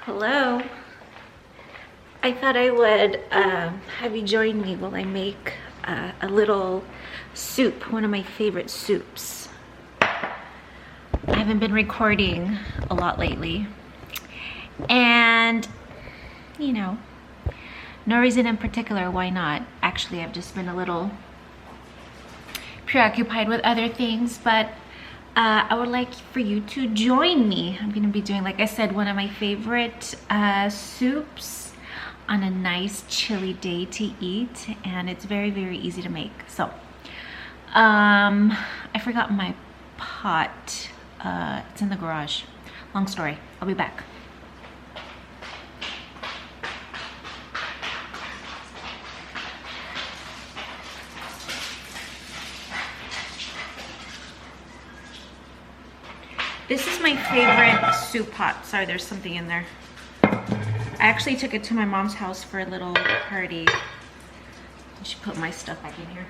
Hello. I thought I would have you join me while I make a little soup, one of my favorite soups. I haven't been recording a lot lately, and you know, no reason in particular why not. Actually, I've just been a little preoccupied with other things, but I would like for you to join me. I'm gonna be doing, like I said, one of my favorite soups on a nice chilly day to eat, and it's very, very easy to make. So, I forgot my pot. It's in the garage. Long story. I'll be back. This is my favorite soup pot. Sorry, there's something in there. I actually took it to my mom's house for a little party. I should put my stuff back in here.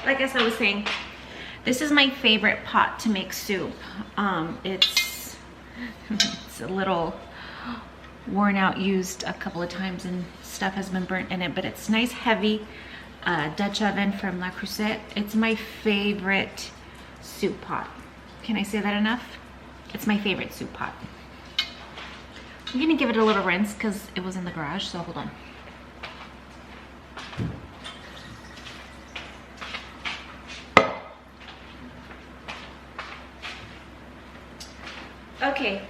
Like as I was saying, this is my favorite pot to make soup. It's a little worn out, used a couple of times, and stuff has been burnt in it, but it's nice, heavy. Dutch oven from Le Creuset. It's my favorite soup pot. Can I say that enough? It's my favorite soup pot. I'm gonna give it a little rinse because it was in the garage, so hold on. Okay.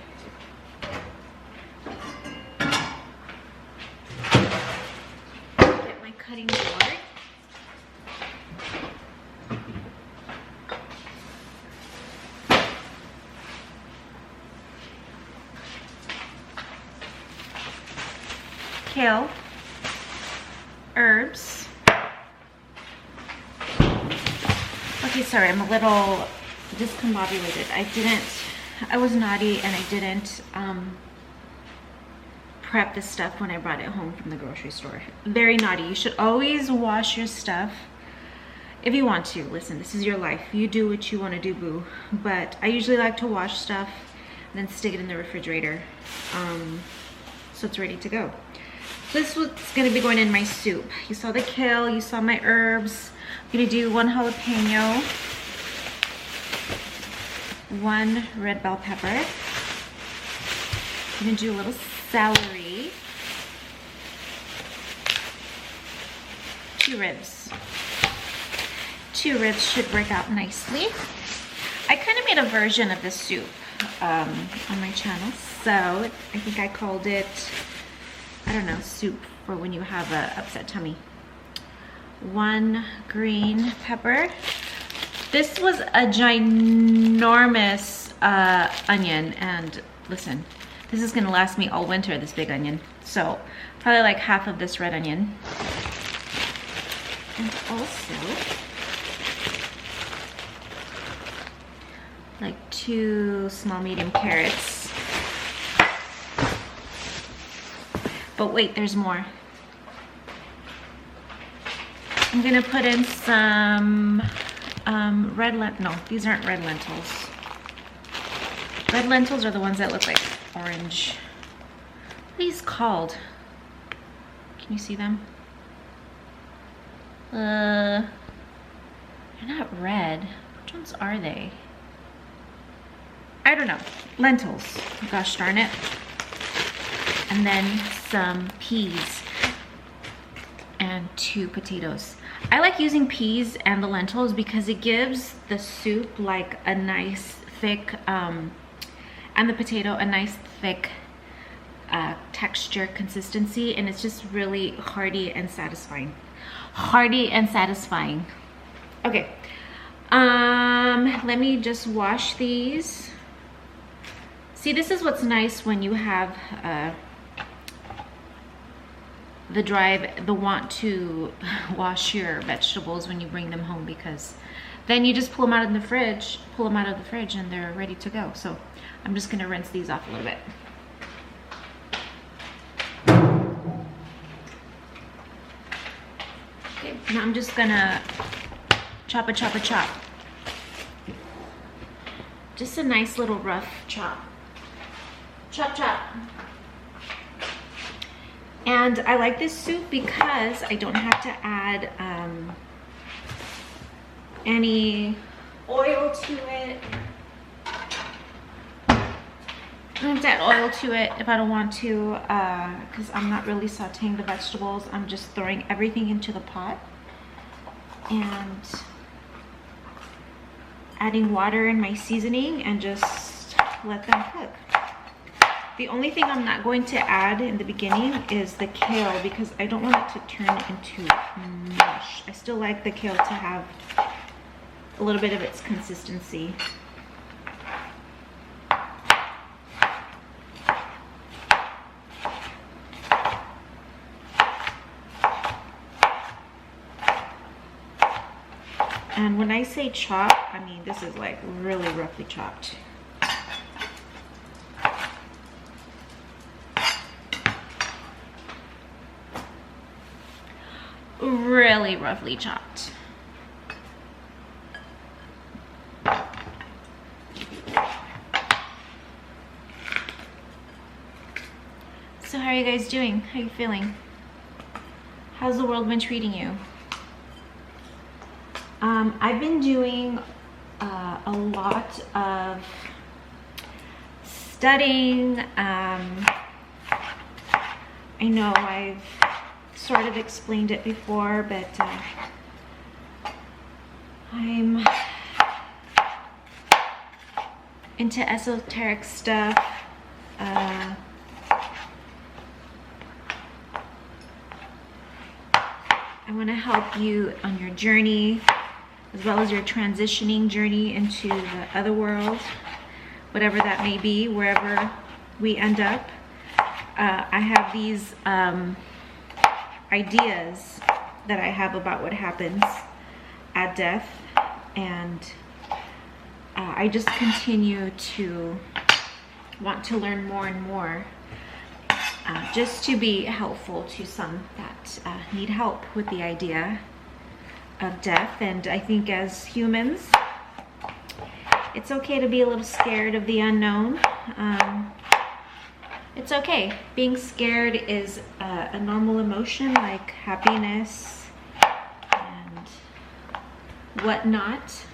Get my cutting board. Kale, herbs. Okay, sorry, I'm a little discombobulated. I was naughty and I didn't prep the stuff when I brought it home from the grocery store. Very naughty. You should always wash your stuff if you want to. Listen, this is your life. You do what you want to do, boo. But I usually like to wash stuff and then stick it in the refrigerator so it's ready to go. This is what's gonna be going in my soup. You saw the kale, you saw my herbs. I'm gonna do 1 jalapeno, 1 red bell pepper. I'm gonna do a little celery, 2 ribs. 2 ribs should work out nicely. I kind of made a version of this soup on my channel, so I think I called it, I don't know, soup for when you have a upset tummy. 1 green pepper. This was a ginormous onion, and listen, this is gonna last me all winter, this big onion. So probably like half of this red onion. And also like 2 small medium carrots. But wait, there's more. I'm gonna put in some no, these aren't red lentils. Red lentils are the ones that look like orange. What are these called? Can you see them? They're not red. Which ones are they? I don't know. Lentils. Gosh darn it. And then some peas and 2 potatoes. I like using peas and the lentils because it gives the soup like a nice thick, and the potato a nice thick texture, consistency, and it's just really hearty and satisfying. Hearty and satisfying. Okay, let me just wash these. See, this is what's nice when you have the want to wash your vegetables when you bring them home, because then you just pull them out of the fridge, and they're ready to go. So I'm just gonna rinse these off a little bit. Okay, now I'm just gonna chop. Just a nice little rough chop. Chop, chop. And I like this soup because I don't have to add any oil to it. I don't have to add oil to it if I don't want to, because I'm not really sauteing the vegetables. I'm just throwing everything into the pot and adding water and my seasoning and just let them cook. The only thing I'm not going to add in the beginning is the kale because I don't want it to turn into mush. I still like the kale to have a little bit of its consistency. And when I say chop, I mean this is like really roughly chopped. Really roughly chopped. So how are you guys doing? How are you feeling? How's the world been treating you? I've been doing a lot of studying. I know I've sort of explained it before, but I'm into esoteric stuff. I want to help you on your journey, as well as your transitioning journey into the other world, whatever that may be, wherever we end up. I have these ideas that I have about what happens at death, and I just continue to want to learn more and more, just to be helpful to some that need help with the idea of death. And I think as humans, it's okay to be a little scared of the unknown. It's okay. Being scared is a normal emotion, like happiness and whatnot.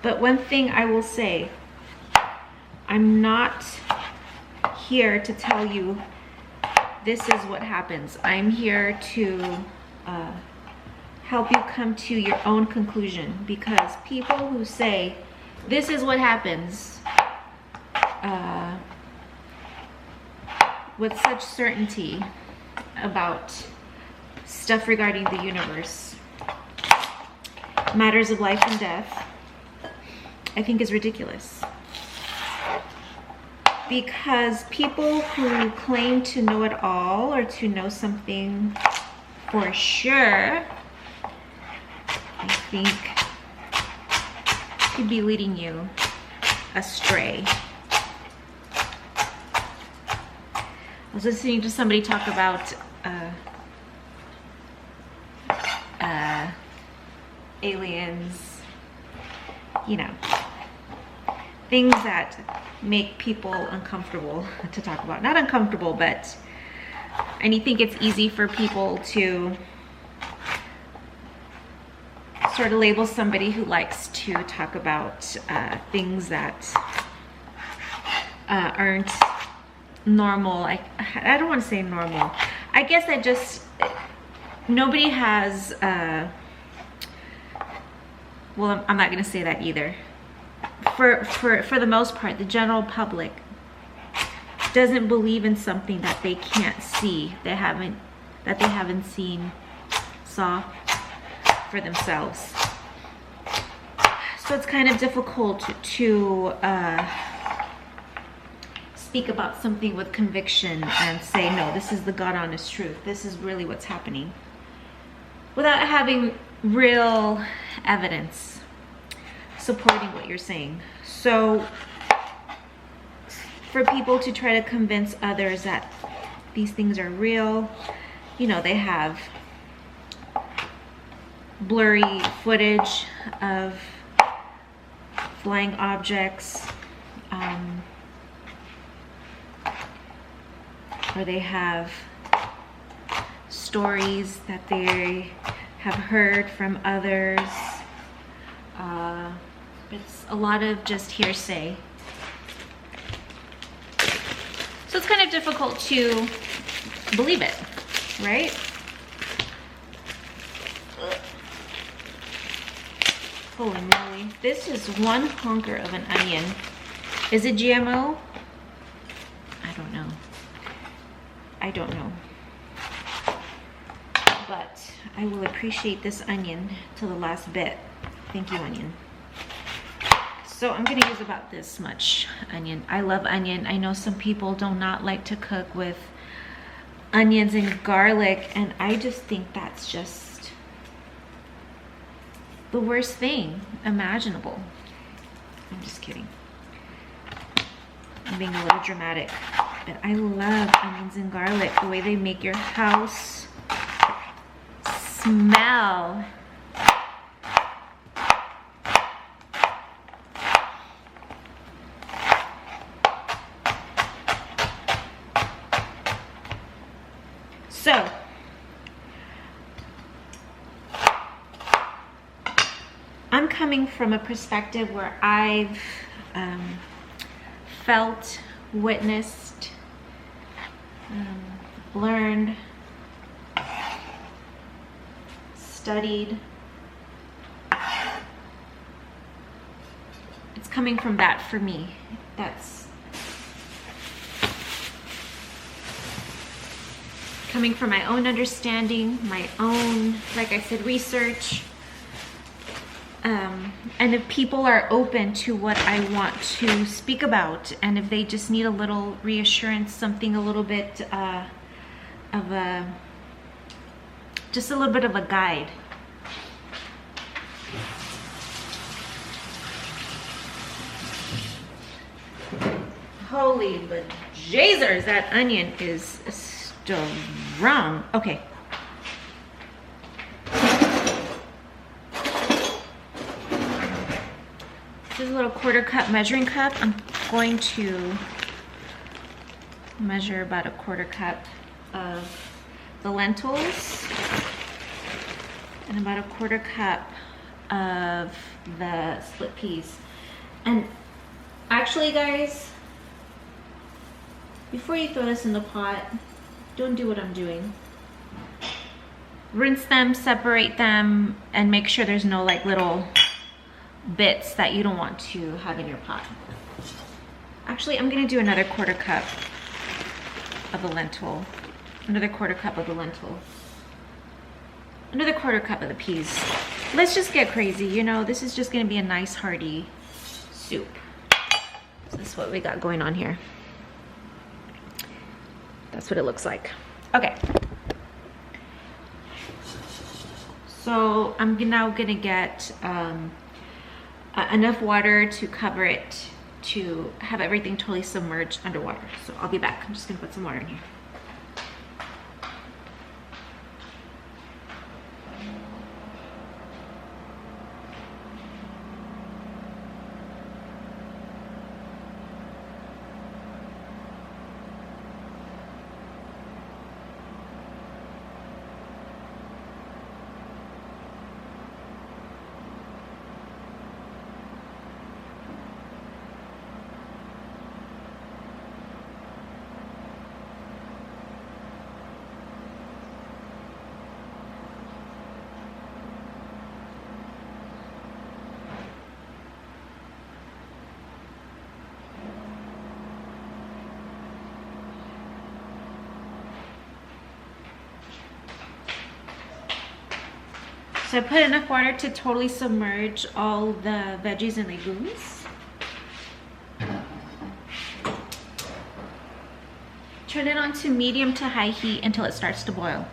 But one thing I will say, I'm not here to tell you this is what happens. I'm here to help you come to your own conclusion, because people who say this is what happens with such certainty about stuff regarding the universe, matters of life and death, I think is ridiculous. Because people who claim to know it all, or to know something for sure, I think could be leading you astray. I was listening to somebody talk about aliens, you know, things that make people uncomfortable to talk about. Not uncomfortable, but I think it's easy for people to sort of label somebody who likes to talk about things that aren't normal. I don't want to say normal. I guess I just, nobody has, well, I'm not going to say that either. For the most part, the general public doesn't believe in something that they can't see, that they haven't saw for themselves. So it's kind of difficult to speak about something with conviction and say, no, this is the God honest truth, this is really what's happening, without having real evidence supporting what you're saying. So for people to try to convince others that these things are real, you know, they have blurry footage of flying objects, or they have stories that they have heard from others. It's a lot of just hearsay. So it's kind of difficult to believe it, right? Ugh. Holy moly. This is one honker of an onion. Is it GMO? I don't know. I don't know. But I will appreciate this onion to the last bit. Thank you, onion. So I'm gonna use about this much onion. I love onion. I know some people do not like to cook with onions and garlic, and I just think that's just the worst thing imaginable. I'm just kidding. I'm being a little dramatic, but I love onions and garlic, the way they make your house smell. So, I'm coming from a perspective where I've felt, witnessed, learned, studied. It's coming from that for me. That's coming from my own understanding, my own, like I said, research. And if people are open to what I want to speak about, and if they just need a little reassurance, something a little bit of a, just a little bit of a guide. Holy bejesus, that onion is strong. Okay. This is a little 1/4 cup measuring cup. I'm going to measure about a 1/4 cup of the lentils and about a 1/4 cup of the split peas. And actually, guys, before you throw this in the pot, don't do what I'm doing. Rinse them, separate them, and make sure there's no like little bits that you don't want to have in your pot. Actually, I'm gonna do another 1/4 cup of the lentil, another 1/4 cup of the lentil, another 1/4 cup of the peas. Let's just get crazy, you know, this is just gonna be a nice hearty soup. So this is what we got going on here. That's what it looks like. Okay. So I'm now gonna get enough water to cover it, to have everything totally submerged underwater. So I'll be back. I'm just gonna put some water in here. So I put enough water to totally submerge all the veggies and legumes. Turn it on to medium to high heat until it starts to boil.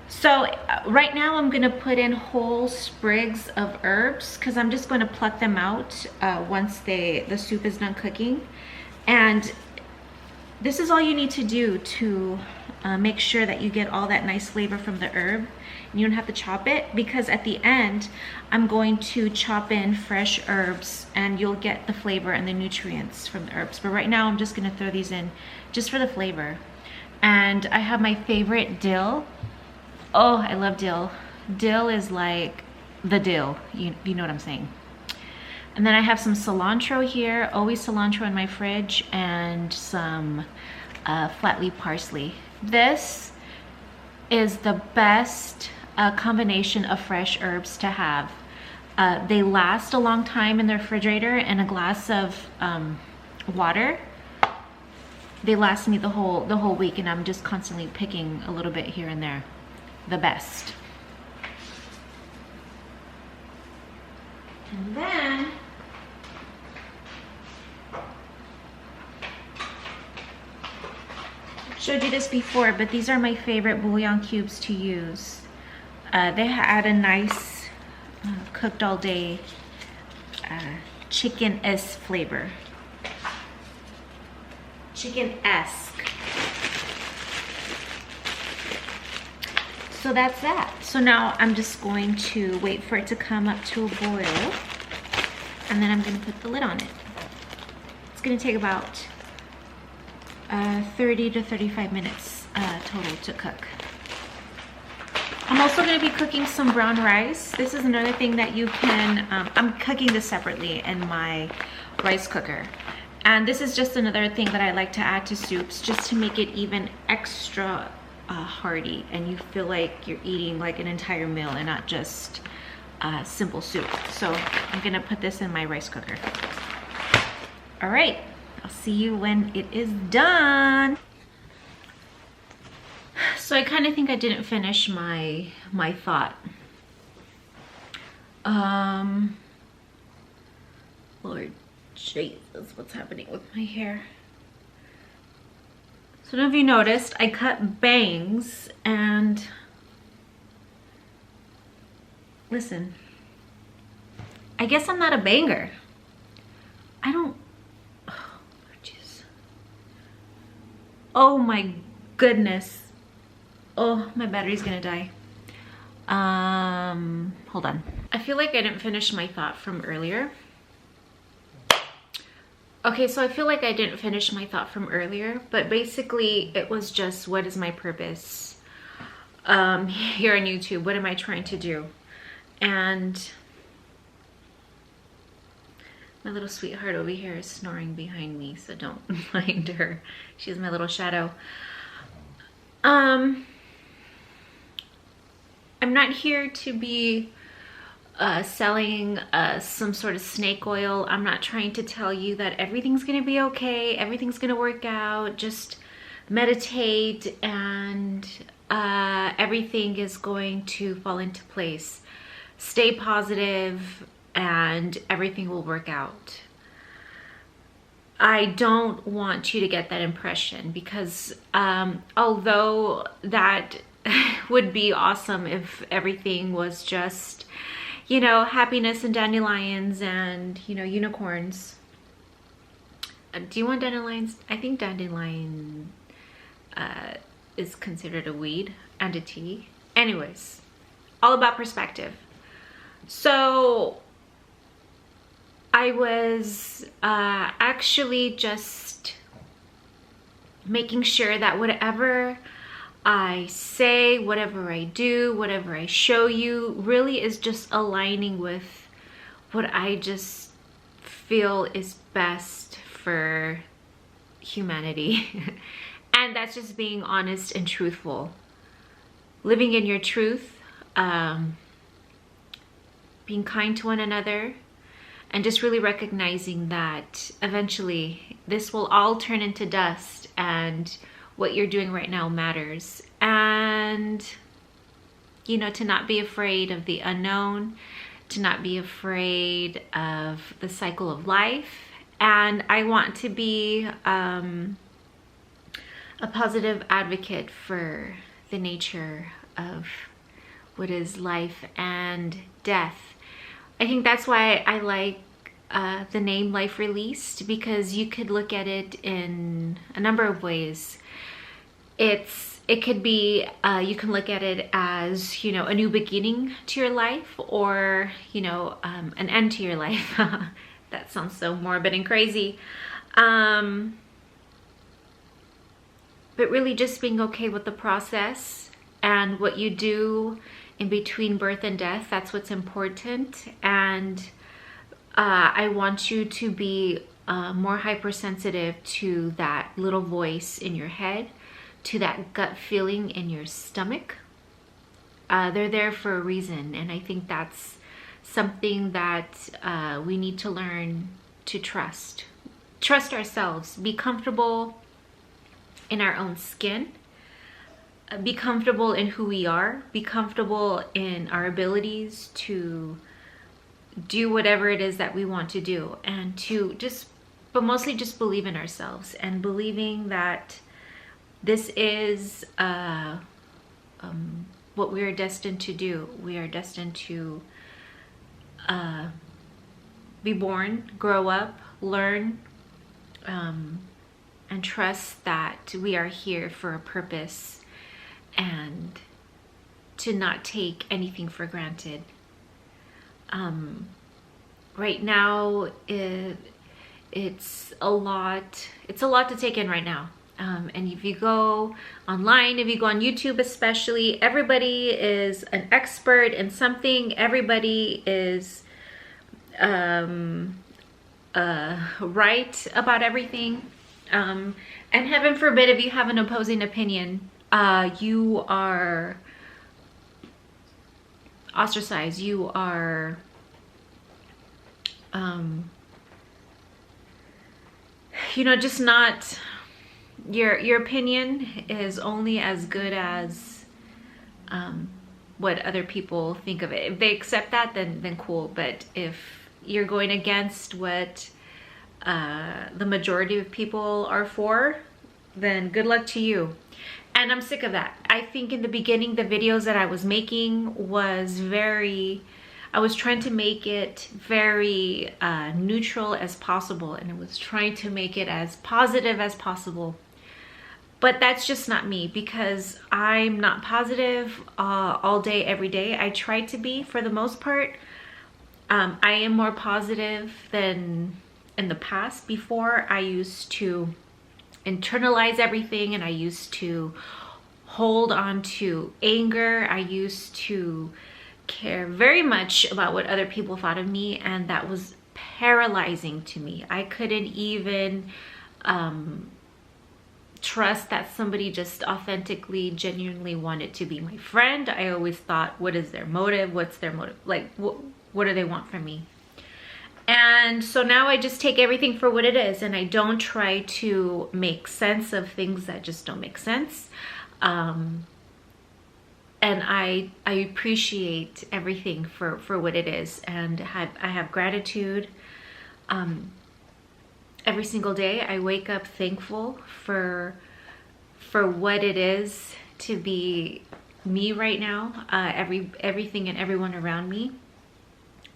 So right now I'm gonna put in whole sprigs of herbs because I'm just gonna pluck them out once the soup is done cooking. And this is all you need to do to make sure that you get all that nice flavor from the herb. And you don't have to chop it, because at the end I'm going to chop in fresh herbs and you'll get the flavor and the nutrients from the herbs. But right now I'm just gonna throw these in just for the flavor. And I have my favorite dill. Oh, I love dill. Dill is like the dill, you know what I'm saying. And then I have some cilantro here, always cilantro in my fridge, and some flat leaf parsley. This is the best combination of fresh herbs to have. They last a long time in the refrigerator, and a glass of water, they last me the whole week, and I'm just constantly picking a little bit here and there. The best. And then showed you this before, but these are my favorite bouillon cubes to use. They add a nice cooked all day chicken-esque flavor. Chicken-esque. So that's that. So now I'm just going to wait for it to come up to a boil, and then I'm going to put the lid on it. It's going to take about 30 to 35 minutes total to cook. I'm also going to be cooking some brown rice. This is another thing that you can, I'm cooking this separately in my rice cooker. And this is just another thing that I like to add to soups, just to make it even extra hearty, and you feel like you're eating like an entire meal and not just simple soup. So I'm going to put this in my rice cooker. All right. I'll see you when it is done. So I kind of think I didn't finish my thought. Lord Jesus, what's happening with my hair? So I don't know if you noticed, I cut bangs, and listen, I guess I'm not a banger. I don't. Oh my goodness. Oh, my battery's gonna die. Hold on. I feel like I didn't finish my thought from earlier. Okay, so I feel like I didn't finish my thought from earlier, but basically it was just, what is my purpose here on YouTube? What am I trying to do? And my little sweetheart over here is snoring behind me, so don't mind her. She's my little shadow. I'm not here to be selling some sort of snake oil. I'm not trying to tell you that everything's gonna be okay, everything's gonna work out, just meditate and everything is going to fall into place. Stay positive and everything will work out. I don't want you to get that impression, because although that would be awesome if everything was just, you know, happiness and dandelions and, you know, unicorns. Do you want dandelions? I think dandelion is considered a weed and a tea. Anyways, all about perspective. So I was actually just making sure that whatever I say, whatever I do, whatever I show you really is just aligning with what I just feel is best for humanity. And that's just being honest and truthful. Living in your truth, being kind to one another, and just really recognizing that eventually this will all turn into dust, and what you're doing right now matters. And, you know, to not be afraid of the unknown, to not be afraid of the cycle of life. And I want to be a positive advocate for the nature of what is life and death. I think that's why I like the name Life Released, because you could look at it in a number of ways. It's it could be, you can look at it as, you know, a new beginning to your life, or, you know, an end to your life. That sounds so morbid and crazy. But really just being okay with the process and what you do in between birth and death. That's what's important. And I want you to be more hypersensitive to that little voice in your head, to that gut feeling in your stomach. They're there for a reason, and I think that's something that we need to learn to trust. Trust ourselves, be comfortable in our own skin, be comfortable in who we are, be comfortable in our abilities to do whatever it is that we want to do, and to just, but mostly just believe in ourselves and believing that this is what we are destined to do. We are destined to be born, grow up, learn, and trust that we are here for a purpose, and to not take anything for granted. Right now, it's a lot to take in right now. And if you go online, if you go on YouTube especially, everybody is an expert in something. Everybody is right about everything. And heaven forbid if you have an opposing opinion, you are ostracized. You are you know, just not, your opinion is only as good as what other people think of it. If they accept that, then cool. But if you're going against what the majority of people are for, then good luck to you. And I'm sick of that. I think in the beginning, the videos that I was making was I was trying to make it very neutral as possible, and I was trying to make it as positive as possible. But that's just not me, because I'm not positive all day, every day. I try to be, for the most part. I am more positive than in the past. Before, I used to internalize everything, and I used to hold on to anger. I used to care very much about what other people thought of me, and that was paralyzing to me. I couldn't even trust that somebody just authentically, genuinely wanted to be my friend. I always thought, what is their motive? What's their motive? Like, what do they want from me? And so now I just take everything for what it is, and I don't try to make sense of things that just don't make sense. And I appreciate everything for what it is, and I have gratitude. Every single day I wake up thankful for what it is to be me right now. Everything and everyone around me.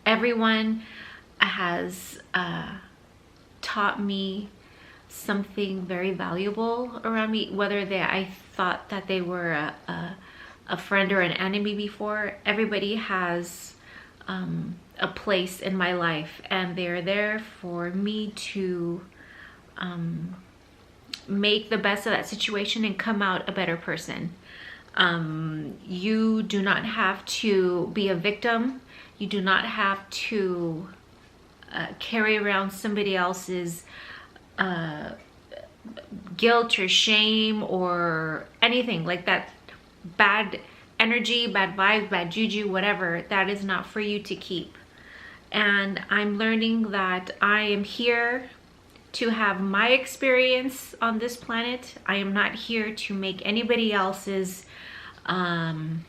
Everyone has taught me something very valuable around me, whether I thought that they were a friend or an enemy before. Everybody has a place in my life, and they're there for me to make the best of that situation and come out a better person. You do not have to be a victim. You do not have to carry around somebody else's guilt or shame or anything like that. Bad energy, bad vibes, bad juju, whatever, that is not for you to keep. And I'm learning that I am here to have my experience on this planet. I am not here to make anybody else's I'm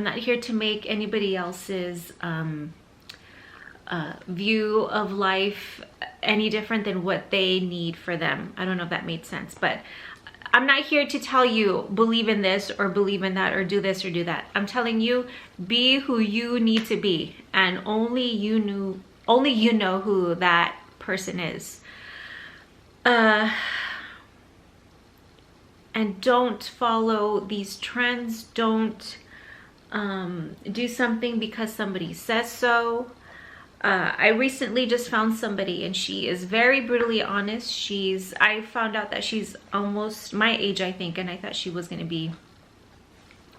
not here to make anybody else's view of life any different than what they need for them. I don't know if that made sense, but I'm not here to tell you believe in this or believe in that or do this or do that. I'm telling you, be who you need to be, and only you know who that person is. and don't follow these trends. Don't do something because somebody says so. I recently just found somebody, and she is very brutally honest. I found out that she's almost my age, I think, and I thought she was going to be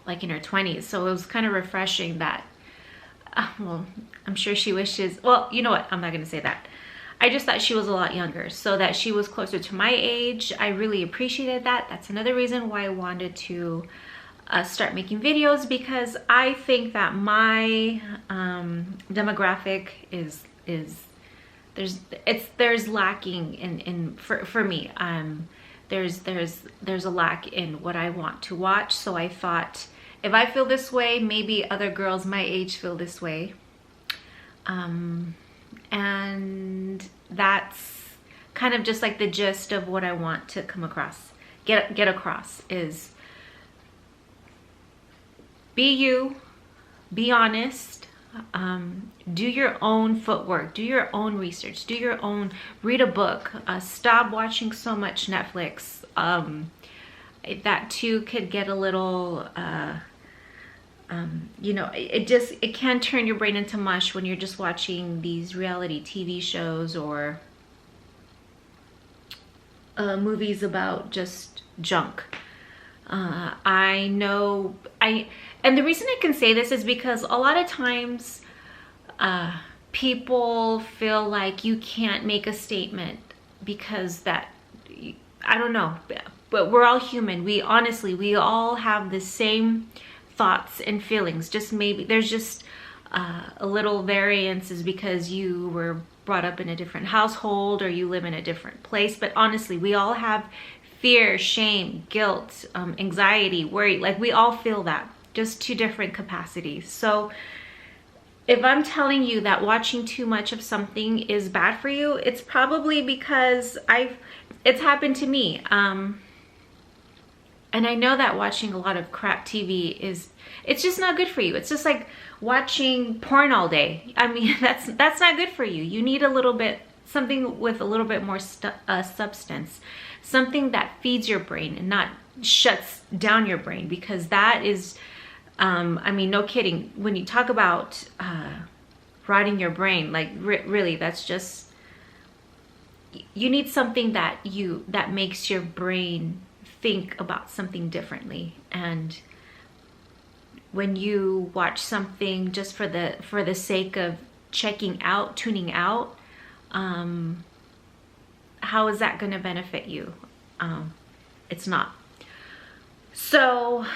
like in her 20s. So it was kind of refreshing that, well, I'm sure she wishes, well, you know what? I'm not going to say that. I just thought she was a lot younger, so that she was closer to my age. I really appreciated that. That's another reason why I wanted to start making videos, because I think that my demographic there's lacking in for me. There's a lack in what I want to watch. So I thought, if I feel this way, maybe other girls my age feel this way. And that's kind of just like the gist of what I want to come across, get across, is be you, be honest, do your own footwork, do your own research, do your own, read a book, stop watching so much Netflix. That too could get a little, you know, it can turn your brain into mush when you're just watching these reality TV shows or movies about just junk. I know, and the reason I can say this is because a lot of times people feel like you can't make a statement because that, I don't know, but we're all human. We all have the same thoughts and feelings. Just maybe there's just a little variances because you were brought up in a different household or you live in a different place. But honestly, we all have fear, shame, guilt, anxiety, worry. Like, we all feel that, just to different capacities. So if I'm telling you that watching too much of something is bad for you, it's probably because it's happened to me. And I know that watching a lot of crap TV it's just not good for you. It's just like watching porn all day. I mean, that's not good for you. You need a little bit, something with a little bit more substance, something that feeds your brain and not shuts down your brain, because that is, I mean, no kidding. When you talk about rotting your brain, like really, that's just, you need something that makes your brain think about something differently. And when you watch something just for the sake of checking out, tuning out, how is that going to benefit you? It's not. So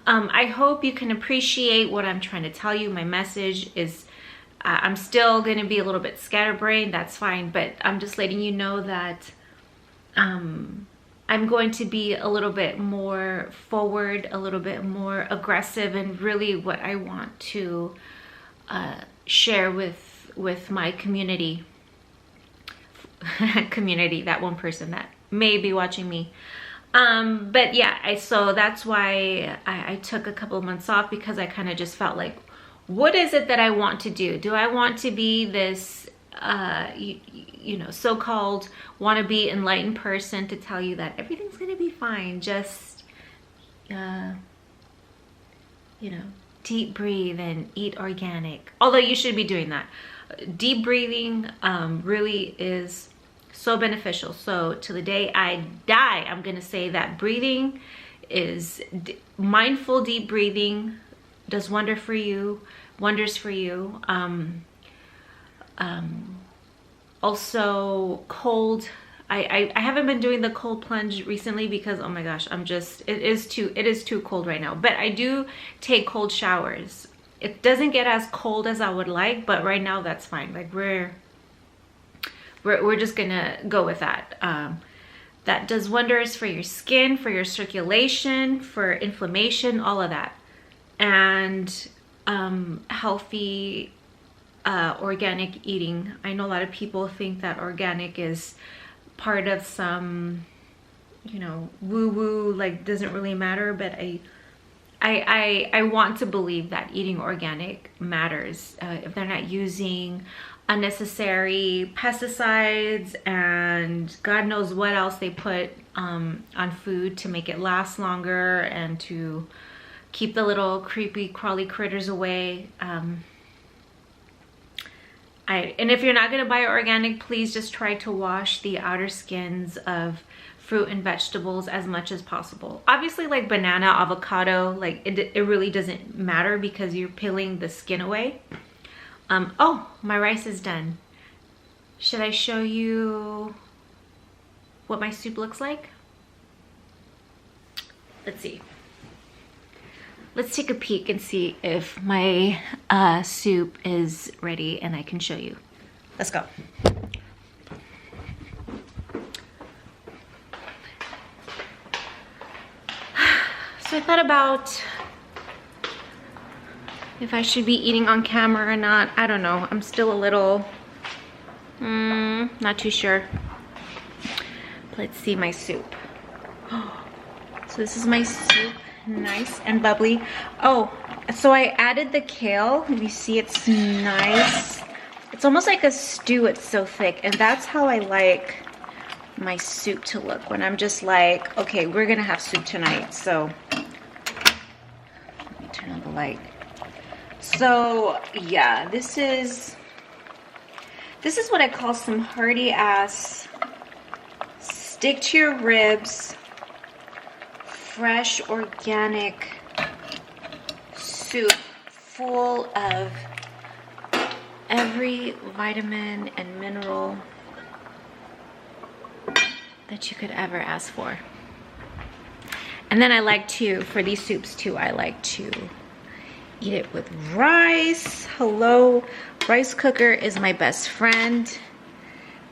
I hope you can appreciate what I'm trying to tell you. My message is, I'm still going to be a little bit scatterbrained. That's fine. But I'm just letting you know that I'm going to be a little bit more forward, a little bit more aggressive, and really what I want to share with my community, that one person that may be watching me. But yeah, so that's why I took a couple of months off, because I kind of just felt like, what is it that I want to do? Do I want to be this you know, so-called wannabe enlightened person to tell you that everything's gonna be fine? Just you know, deep breathe and eat organic, although you should be doing that. Deep breathing really is so beneficial. So to the day I die, I'm gonna say that breathing is mindful. Deep breathing does wonders for you. Also cold, I haven't been doing the cold plunge recently because, oh my gosh, it is too cold right now. But I do take cold showers. It doesn't get as cold as I would like, but right now that's fine. Like, we're just gonna go with that. That does wonders for your skin, for your circulation, for inflammation, all of that. And healthy organic eating. I know a lot of people think that organic is part of some, you know, woo-woo, like doesn't really matter, but I want to believe that eating organic matters. If they're not using unnecessary pesticides and God knows what else they put on food to make it last longer and to keep the little creepy crawly critters away. And if you're not gonna buy organic, please just try to wash the outer skins of fruit and vegetables as much as possible. Obviously, like banana, avocado, like it really doesn't matter because you're peeling the skin away. Oh, my rice is done. Should I show you what my soup looks like? Let's see. Let's take a peek and see if my soup is ready and I can show you. Let's go. So I thought about if I should be eating on camera or not. I don't know. I'm still a little, not too sure. Let's see my soup. So this is my soup, nice and bubbly. Oh, so I added the kale. You see it's nice. It's almost like a stew, it's so thick. And that's how I like my soup to look when I'm just like, okay, we're gonna have soup tonight. So let me turn on the light. So yeah, this is what I call some hearty ass, stick to your ribs, fresh organic soup full of every vitamin and mineral that you could ever ask for. And then I like to, for these soups too, I like to eat it with rice. Hello, rice cooker is my best friend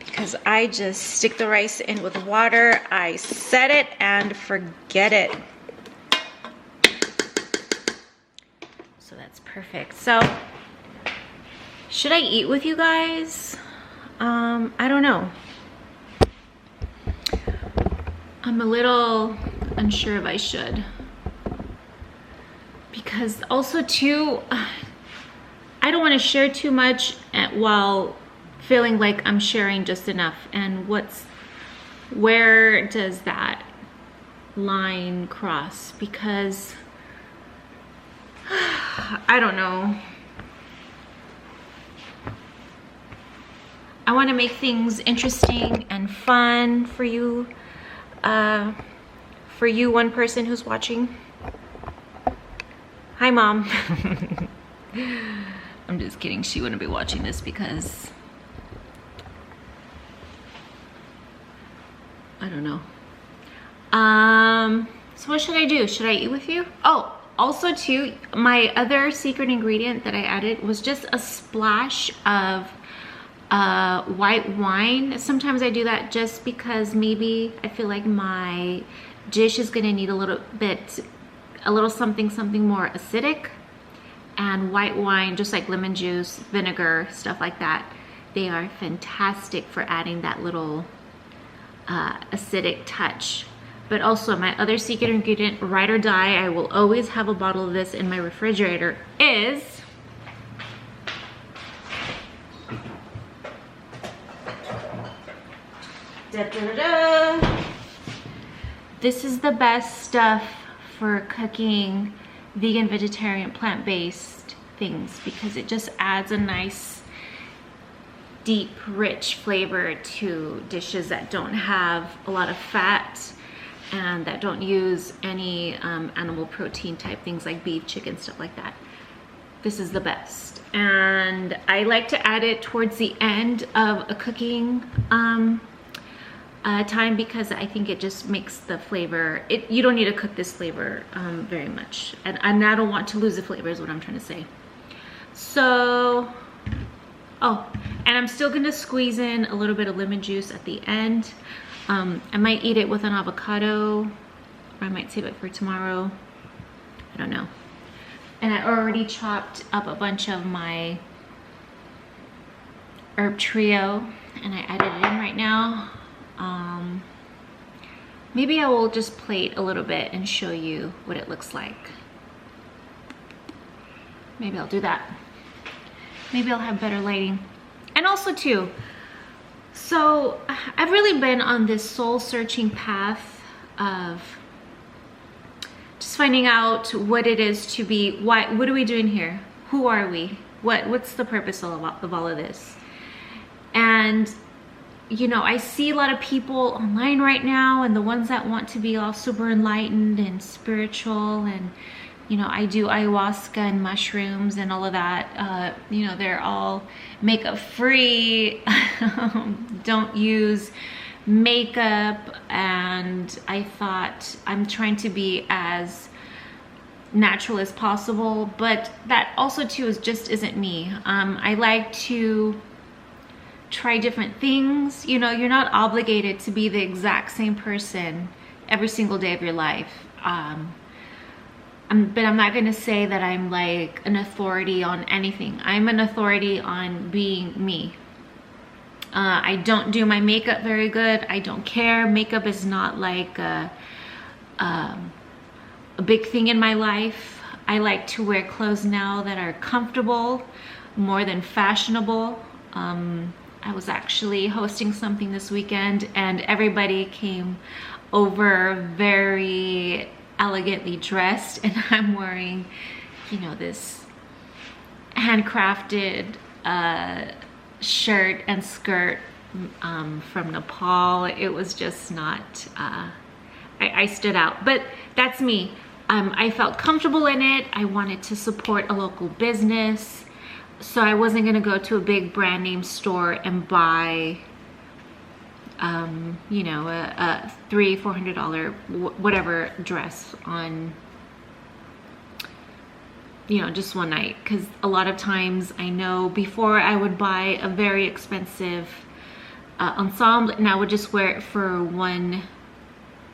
because I just stick the rice in with water, I set it and forget it. So that's perfect. So should I eat with you guys? I don't know. I'm a little unsure if I should. Because also too, I don't want to share too much while feeling like I'm sharing just enough. And where does that line cross? Because I don't know. I want to make things interesting and fun for you. One person who's watching. Hi, Mom. I'm just kidding. She wouldn't be watching this because I don't know. So what should I do? Should I eat with you? Oh, also too, my other secret ingredient that I added was just a splash of white wine. Sometimes I do that just because maybe I feel like my dish is gonna need a little something more acidic, and white wine, just like lemon juice, vinegar, stuff like that, they are fantastic for adding that little acidic touch. But also my other secret ingredient, ride or die, I will always have a bottle of this in my refrigerator, is this is the best stuff for cooking vegan, vegetarian, plant-based things because it just adds a nice, deep, rich flavor to dishes that don't have a lot of fat and that don't use any animal protein type things like beef, chicken, stuff like that. This is the best. And I like to add it towards the end of a cooking time because I think it just makes the flavor, you don't need to cook this flavor very much. And I don't want to lose the flavor is what I'm trying to say. So, oh, and I'm still gonna squeeze in a little bit of lemon juice at the end. I might eat it with an avocado, or I might save it for tomorrow. I don't know. And I already chopped up a bunch of my herb trio and I added it in right now. Maybe I will just plate a little bit and show you what it looks like. Maybe I'll do that. Maybe I'll have better lighting. And also too, so I've really been on this soul searching path of just finding out what it is to be, what are we doing here? Who are we? What's the purpose of all of this? And you know, I see a lot of people online right now, and the ones that want to be all super enlightened and spiritual, and you know, I do ayahuasca and mushrooms and all of that. You know, they're all makeup free, don't use makeup, and I thought I'm trying to be as natural as possible, but that also too isn't me. I like to try different things. You know, you're not obligated to be the exact same person every single day of your life. But I'm not gonna say that I'm like an authority on anything. I'm an authority on being me. I don't do my makeup very good. I don't care. Makeup is not like a big thing in my life. I like to wear clothes now that are comfortable more than fashionable. I was actually hosting something this weekend, and everybody came over very elegantly dressed, and I'm wearing, you know, this handcrafted shirt and skirt from Nepal. It was just not, I stood out, but that's me. I felt comfortable in it. I wanted to support a local business, so I wasn't gonna go to a big brand name store and buy you know, a $300-400 whatever dress on, you know, just one night. Because a lot of times I know before I would buy a very expensive ensemble, and I would just wear it for one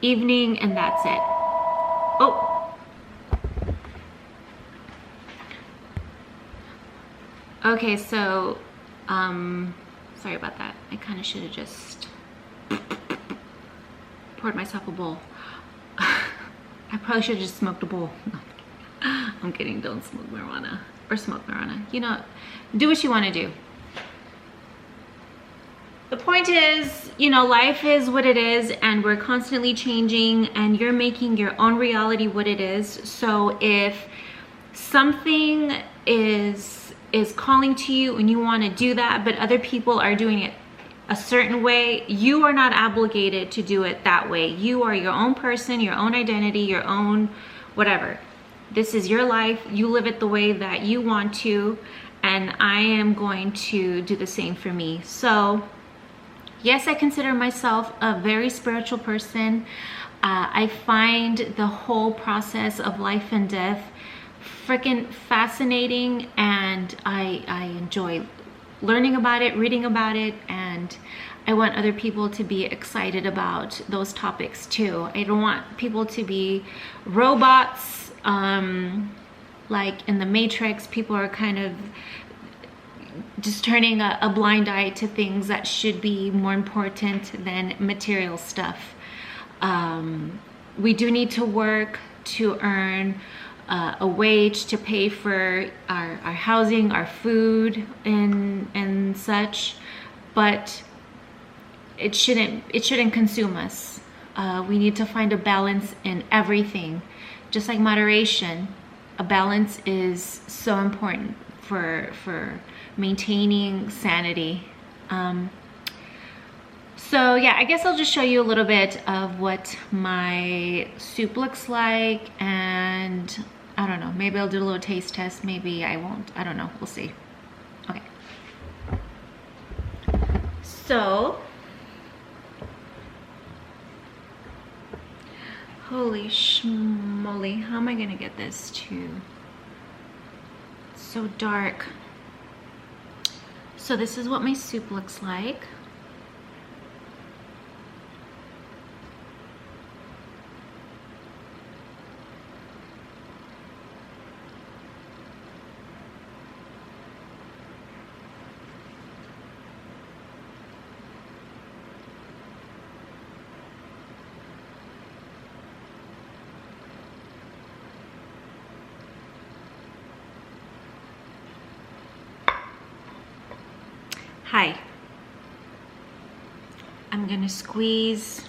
evening and that's it. Oh. Okay, so sorry about that. I kind of should have just poured myself a bowl. I probably should have just smoked a bowl. I'm kidding, don't smoke marijuana or smoke marijuana. You know, do what you want to do. The point is, you know, life is what it is, and we're constantly changing, and you're making your own reality what it is. So if something is calling to you and you want to do that, but other people are doing it a certain way, you are not obligated to do it that way. You are your own person, your own identity, your own whatever. This is your life. You live it the way that you want to, and I am going to do the same for me. So yes, I consider myself a very spiritual person. I find the whole process of life and death freaking fascinating, and I enjoy learning about it, reading about it, and I want other people to be excited about those topics too. I don't want people to be robots, like in the Matrix. People are kind of just turning a blind eye to things that should be more important than material stuff. We do need to work to earn a wage to pay for our housing, our food, and such, but it shouldn't consume us. We need to find a balance in everything. Just like moderation, a balance is so important for maintaining sanity. So yeah, I guess I'll just show you a little bit of what my soup looks like, and I don't know, maybe I'll do a little taste test, maybe I won't, I don't know, we'll see. Okay. So, holy schmoly, how am I gonna get this to, it's so dark. So this is what my soup looks like. Hi. I'm gonna squeeze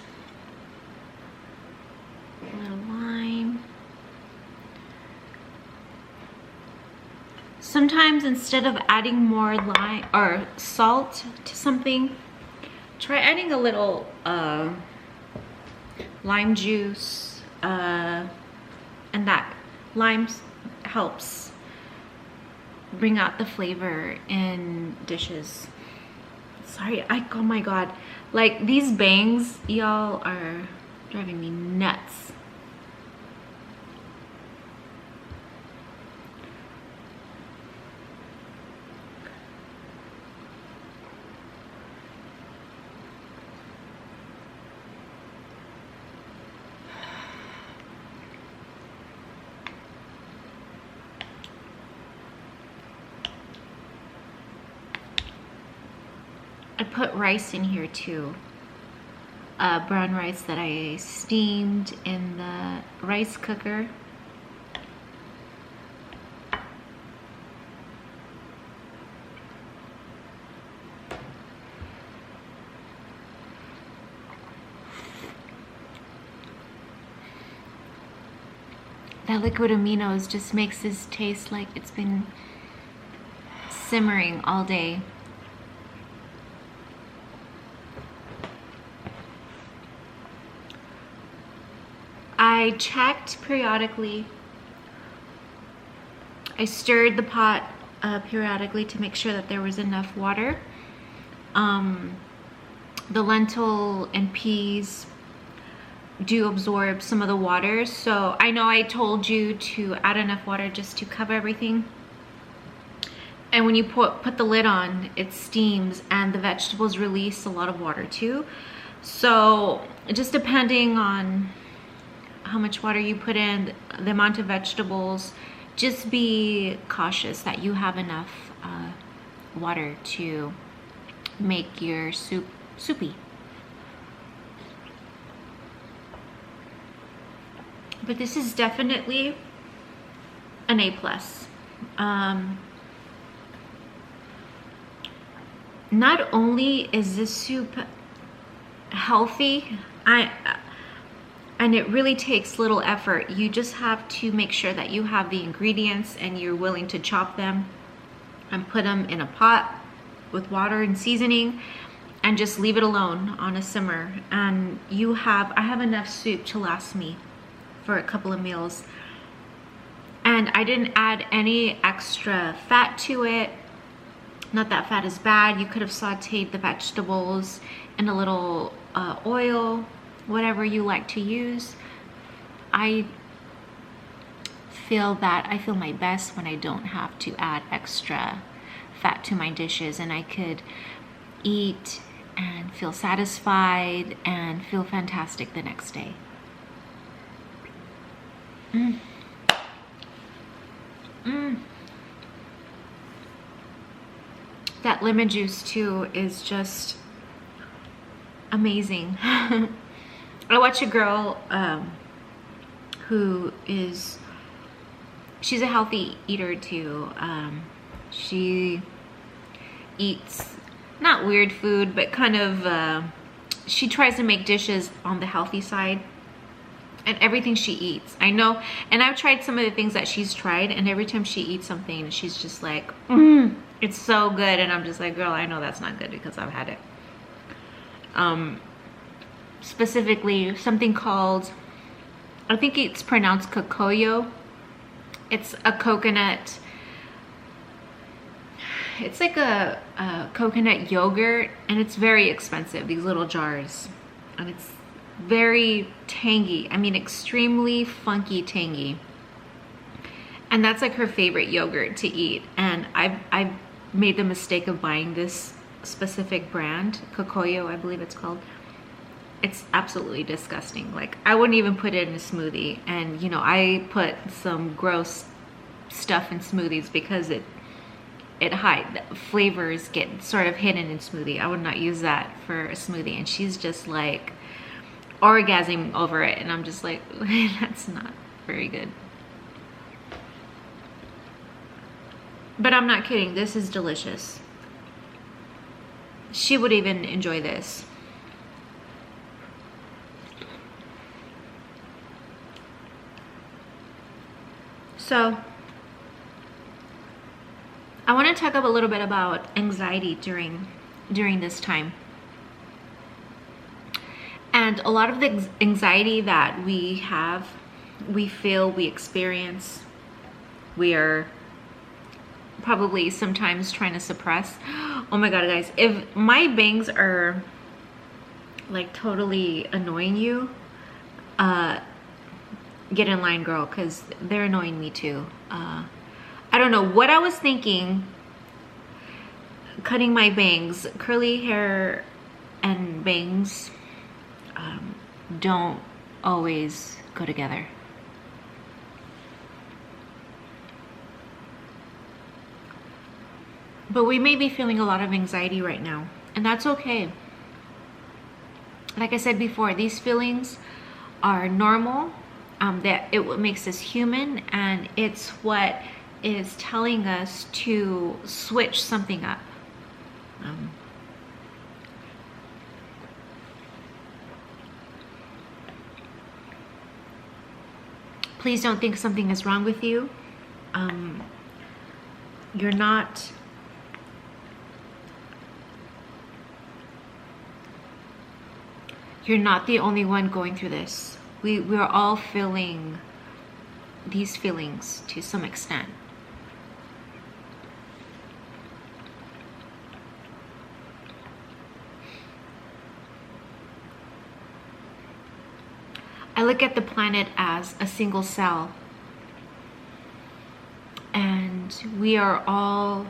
Sometimes instead of adding more lime or salt to something, try adding a little lime juice, and that lime helps bring out the flavor in dishes. Sorry, oh my god, like these bangs, y'all, are driving me nuts. I put rice in here too. Brown rice that I steamed in the rice cooker. That liquid aminos just makes this taste like it's been simmering all day. I checked periodically. I stirred the pot periodically to make sure that there was enough water. The lentil and peas do absorb some of the water, so I know I told you to add enough water just to cover everything. And when you put the lid on, it steams and the vegetables release a lot of water too. So just depending on how much water you put in, the amount of vegetables, just be cautious that you have enough water to make your soup soupy. But this is definitely an A+. Not only is this soup healthy, and it really takes little effort. You just have to make sure that you have the ingredients and you're willing to chop them and put them in a pot with water and seasoning and just leave it alone on a simmer. And I have enough soup to last me for a couple of meals. And I didn't add any extra fat to it. Not that fat is bad. You could have sauteed the vegetables in a little oil, whatever you like to use. I feel my best when I don't have to add extra fat to my dishes, and I could eat and feel satisfied and feel fantastic the next day. That lemon juice too is just amazing. I watch a girl she's a healthy eater too. She eats not weird food, but kind of she tries to make dishes on the healthy side, and everything she eats, I know, and I've tried some of the things that she's tried, and every time she eats something, she's just like, it's so good, and I'm just like, girl, I know that's not good because I've had it. Specifically something called, I think it's pronounced Cocoyo. It's a coconut, it's like a coconut yogurt, and it's very expensive, these little jars, and it's very tangy. I mean, extremely funky tangy. And that's like her favorite yogurt to eat. And I've made the mistake of buying this specific brand, Cocoyo, I believe it's called. It's absolutely disgusting. Like, I wouldn't even put it in a smoothie. And you know, I put some gross stuff in smoothies because flavors get sort of hidden in smoothie. I would not use that for a smoothie. And she's just like orgasming over it, and I'm just like, that's not very good. But I'm not kidding, this is delicious. She would even enjoy this. So I want to talk a little bit about anxiety during this time. And a lot of the anxiety that we have, we feel, we experience, we are probably sometimes trying to suppress. Oh my god, guys, if my bangs are like totally annoying you, get in line, girl, because they're annoying me too. I don't know what I was thinking cutting my bangs. Curly hair and bangs don't always go together. But we may be feeling a lot of anxiety right now, and that's okay. Like I said before, these feelings are normal. That it makes us human, and it's what is telling us to switch something up. Please don't think something is wrong with you. You're not. You're not the only one going through this. We're all feeling these feelings to some extent. I look at the planet as a single cell, and we are all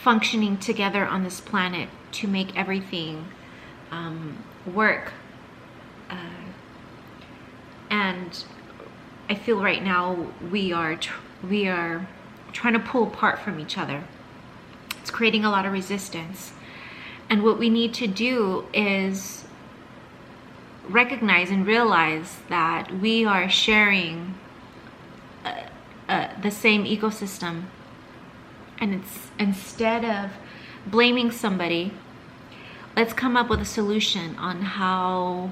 functioning together on this planet to make everything work. And I feel right now we are trying to pull apart from each other. It's creating a lot of resistance, and what we need to do is recognize and realize that we are sharing the same ecosystem, and it's, instead of blaming somebody, let's come up with a solution on how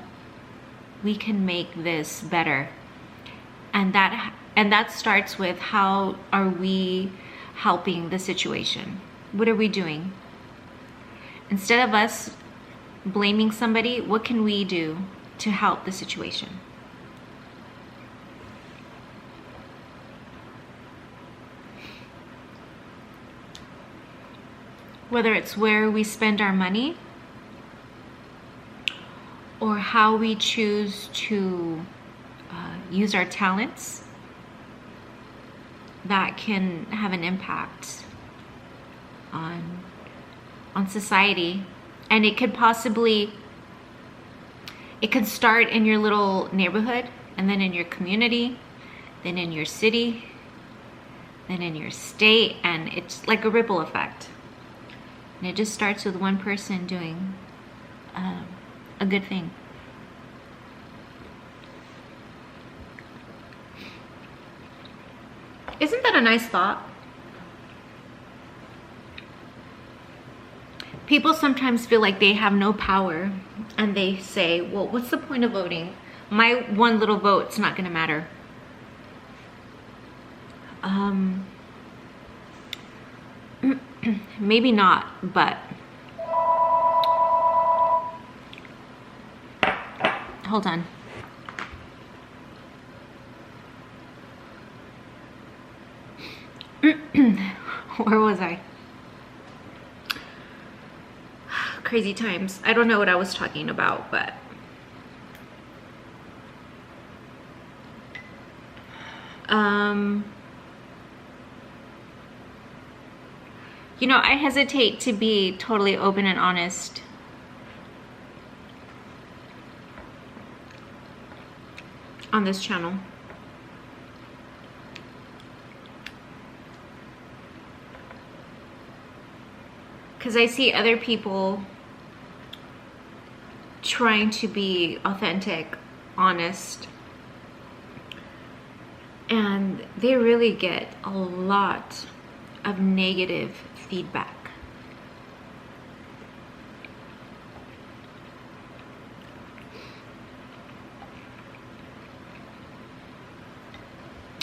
we can make this better. And that starts with, how are we helping the situation? What are we doing? Instead of us blaming somebody, what can we do to help the situation? Whether it's where we spend our money, or how we choose to use our talents, that can have an impact on society. And it could start in your little neighborhood, and then in your community, then in your city, then in your state, and it's like a ripple effect. And it just starts with one person doing a good thing. Isn't that a nice thought? People sometimes feel like they have no power, and they say, well, what's the point of voting? My one little vote's not gonna matter. Maybe not, but hold on. Where was I? Crazy times. I don't know what I was talking about, but you know, I hesitate to be totally open and honest on this channel. Because I see other people trying to be authentic, honest, and they really get a lot of negative feedback.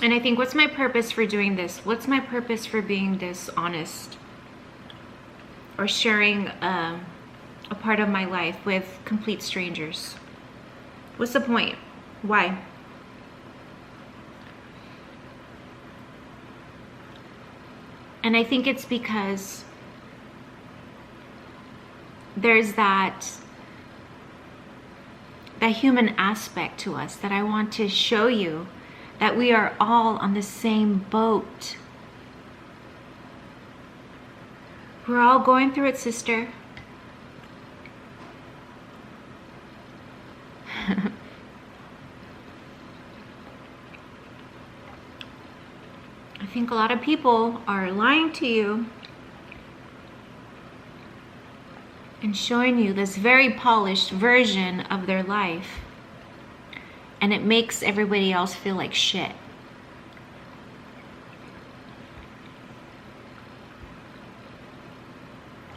And I think, what's my purpose for doing this? What's my purpose for being this honest? Or sharing a part of my life with complete strangers? What's the point? Why? And I think it's because there's that human aspect to us that I want to show you, that we are all on the same boat. We're all going through it, sister. I think a lot of people are lying to you and showing you this very polished version of their life, and it makes everybody else feel like shit.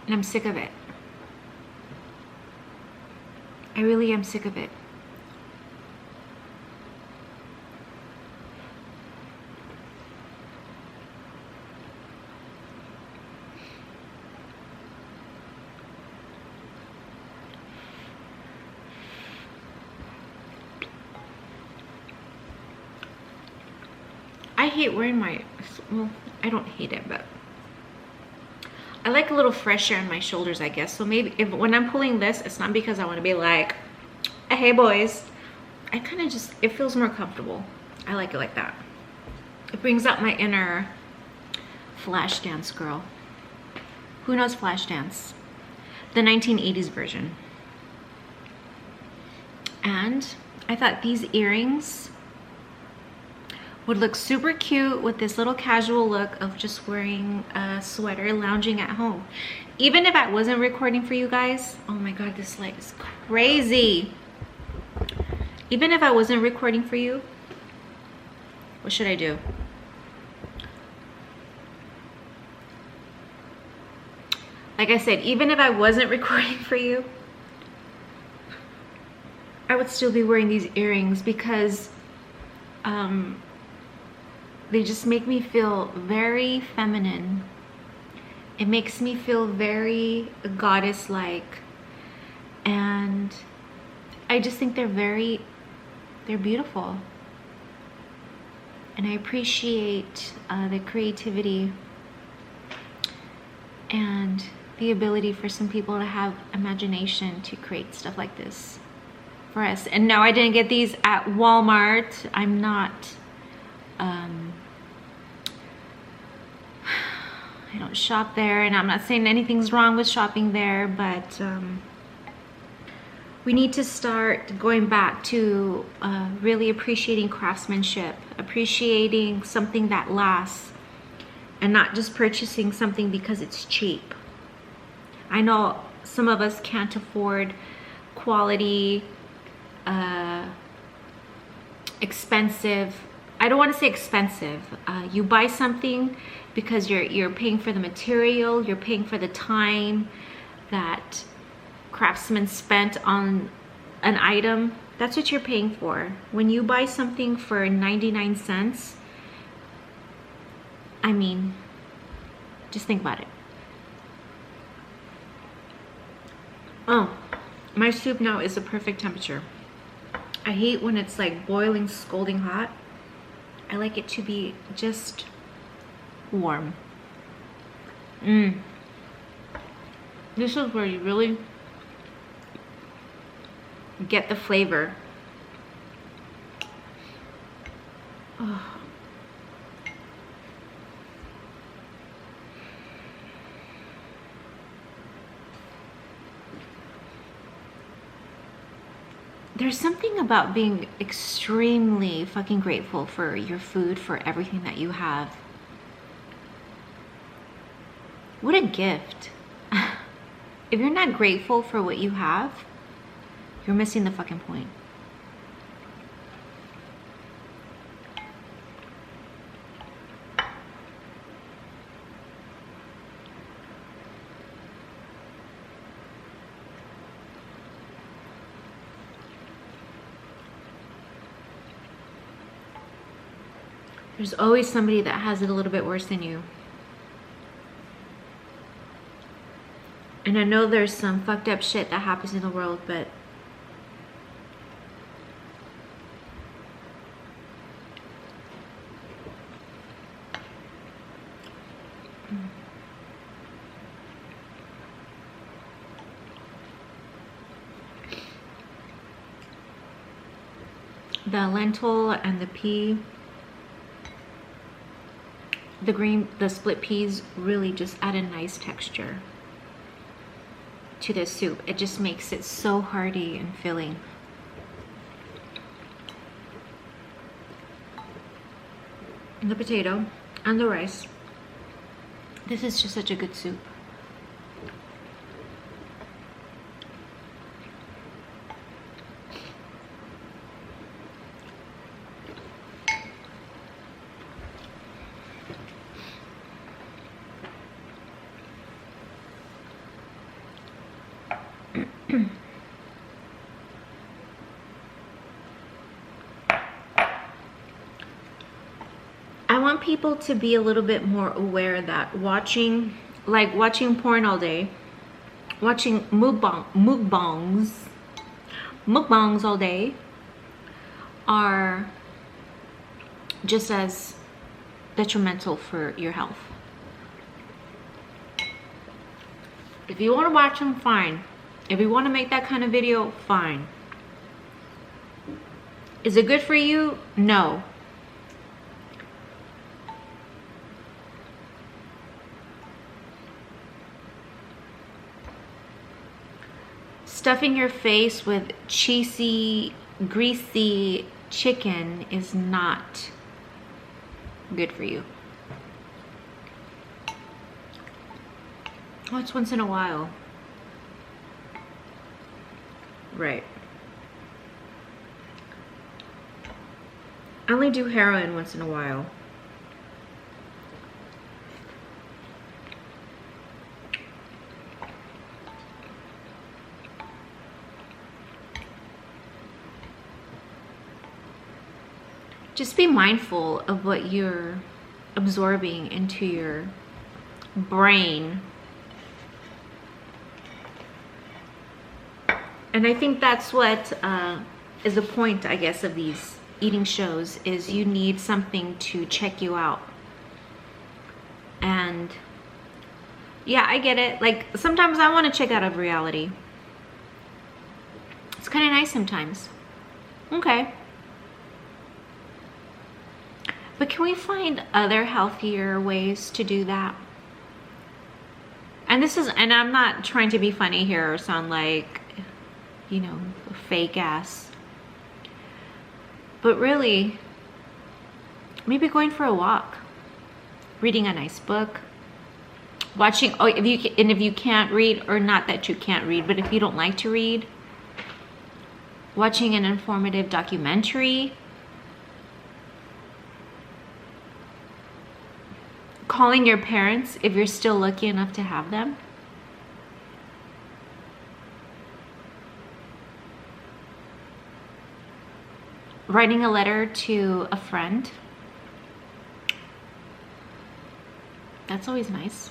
And I'm sick of it. I really am sick of it. I hate wearing my, well, I don't hate it, but I like a little fresher on my shoulders, I guess. So maybe when I'm pulling this, it's not because I want to be like, hey boys. I kind of just, it feels more comfortable. I like it like that. It brings out my inner Flashdance girl. Who knows Flashdance? The 1980s version. And I thought these earrings would look super cute with this little casual look of just wearing a sweater, lounging at home. Even if I wasn't recording for you guys, oh my God, this light is crazy. Even if I wasn't recording for you, what should I do? Like I said, even if I wasn't recording for you, I would still be wearing these earrings because they just make me feel very feminine. It makes me feel very goddess-like. And I just think they're beautiful. And I appreciate the creativity and the ability for some people to have imagination to create stuff like this for us. And no, I didn't get these at Walmart. I'm not, I don't shop there, and I'm not saying anything's wrong with shopping there, but we need to start going back to really appreciating craftsmanship, appreciating something that lasts, and not just purchasing something because it's cheap. I know some of us can't afford quality, expensive. I don't want to say expensive. You buy something because you're paying for the material, you're paying for the time that craftsmen spent on an item. That's what you're paying for. When you buy something for 99 cents, I mean, just think about it. Oh, my soup now is the perfect temperature. I hate when it's like boiling, scalding hot. I like it to be just warm. This is where you really get the flavor. Oh. There's something about being extremely fucking grateful for your food, for everything that you have. What a gift. If you're not grateful for what you have, you're missing the fucking point. There's always somebody that has it a little bit worse than you. And I know there's some fucked up shit that happens in the world, but the lentil and the pea, the split peas really just add a nice texture to this soup. It just makes it so hearty and filling. And the potato and the rice. This is just such a good soup. I want people to be a little bit more aware that watching porn all day, watching mukbangs all day are just as detrimental for your health. If you want to watch them, fine. If you want to make that kind of video, fine. Is it good for you? No. Stuffing your face with cheesy, greasy chicken is not good for you. Oh, it's once in a while. Right. I only do heroin once in a while. Just be mindful of what you're absorbing into your brain. And I think that's what is the point, I guess, of these eating shows, is you need something to check you out. And yeah, I get it. Like, sometimes I want to check out of reality. It's kind of nice sometimes. Okay. But can we find other healthier ways to do that? And I'm not trying to be funny here or sound like, you know, a fake ass. But really, maybe going for a walk, reading a nice book, watching, if you can't read, or not that you can't read, but if you don't like to read, watching an informative documentary, calling your parents if you're still lucky enough to have them. Writing a letter to a friend. That's always nice.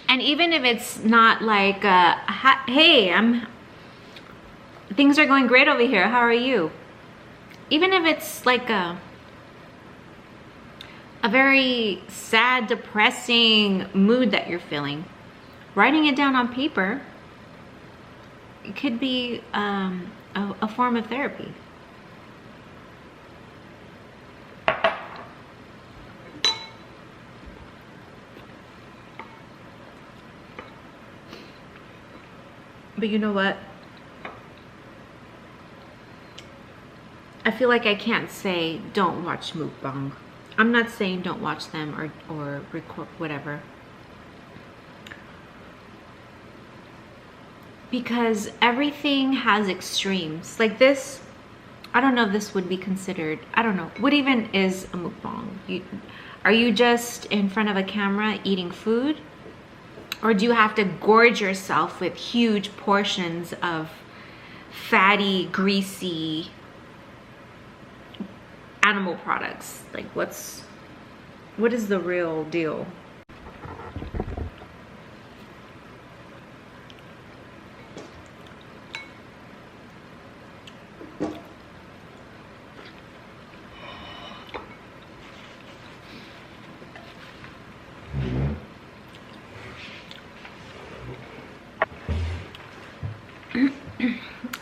And even if it's not like, hey, things are going great over here, how are you? Even if it's like a very sad, depressing mood that you're feeling, writing it down on paper, it could be a form of therapy. But you know what? I feel like I can't say don't watch mukbang. I'm not saying don't watch them or record whatever. Because everything has extremes. Like this, I don't know if this would be considered, I don't know. What even is a mukbang? Are you just in front of a camera eating food? Or do you have to gorge yourself with huge portions of fatty, greasy animal products? Like what is the real deal?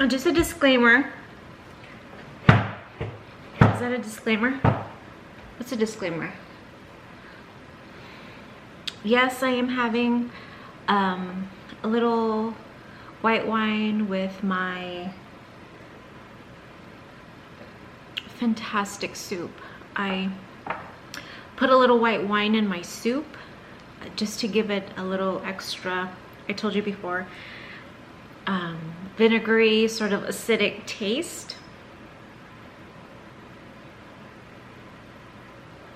Just a disclaimer. Is that a disclaimer? What's a disclaimer? Yes, I am having a little white wine with my fantastic soup. I put a little white wine in my soup just to give it a little extra, I told you before, vinegary, sort of acidic taste.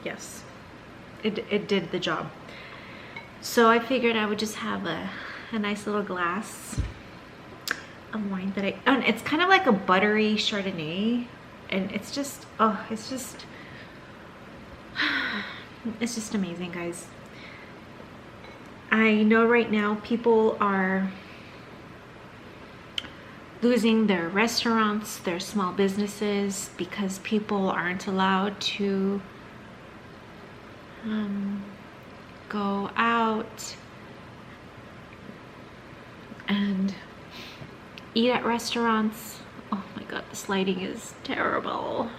Yes, it did the job. So I figured I would just have a nice little glass of wine that and it's kind of like a buttery Chardonnay, and it's just, oh, it's just amazing, guys. I know right now people are losing their restaurants, their small businesses, because people aren't allowed to go out and eat at restaurants. Oh my god, this lighting is terrible.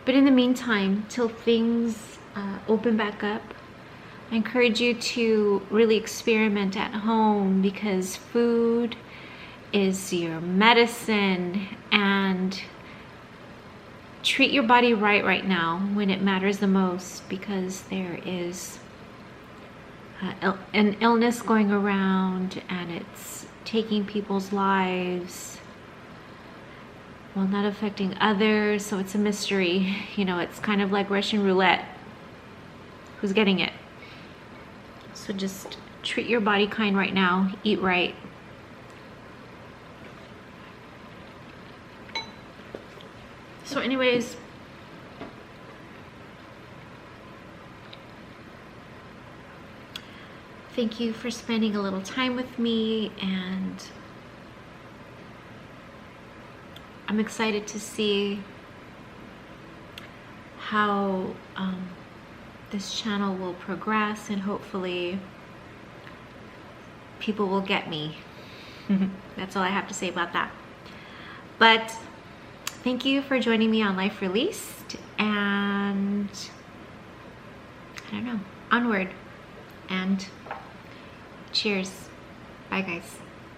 But in the meantime, till things open back up, I encourage you to really experiment at home, because food is your medicine, and treat your body right now when it matters the most, because there is an illness going around and it's taking people's lives while not affecting others. So it's a mystery, you know, it's kind of like Russian roulette. Who's getting it? So just treat your body kind right now, eat right. So anyways, thank you for spending a little time with me, and I'm excited to see how this channel will progress, and hopefully people will get me. That's all I have to say about that. But thank you for joining me on Life Released, and I don't know, onward, and cheers. Bye guys.